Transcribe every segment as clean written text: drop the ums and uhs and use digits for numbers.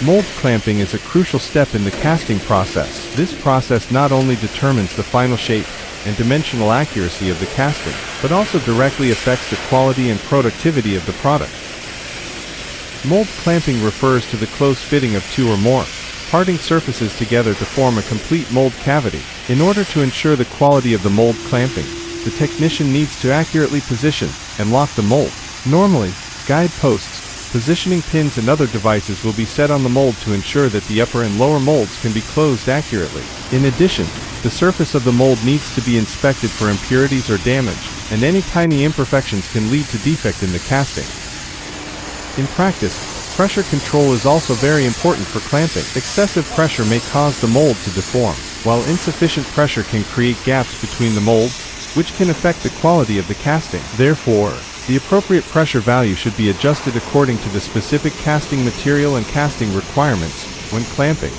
Mold clamping is a crucial step in the casting process. This process not only determines the final shape and dimensional accuracy of the casting, but also directly affects the quality and productivity of the product. Mold clamping refers to the close fitting of two or more parting surfaces together to form a complete mold cavity. In order to ensure the quality of the mold clamping, the technician needs to accurately position and lock the mold. Normally, guide posts, positioning pins and other devices will be set on the mold to ensure that the upper and lower molds can be closed accurately. In addition, the surface of the mold needs to be inspected for impurities or damage, and any tiny imperfections can lead to defect in the casting. In practice, pressure control is also very important for clamping. Excessive pressure may cause the mold to deform, while insufficient pressure can create gaps between the molds, which can affect the quality of the casting. Therefore, the appropriate pressure value should be adjusted according to the specific casting material and casting requirements when clamping.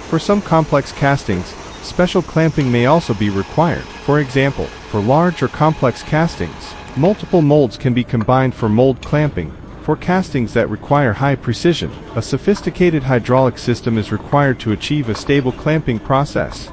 For some complex castings, special clamping may also be required. For example, for large or complex castings, multiple molds can be combined for mold clamping. For castings that require high precision, a sophisticated hydraulic system is required to achieve a stable clamping process.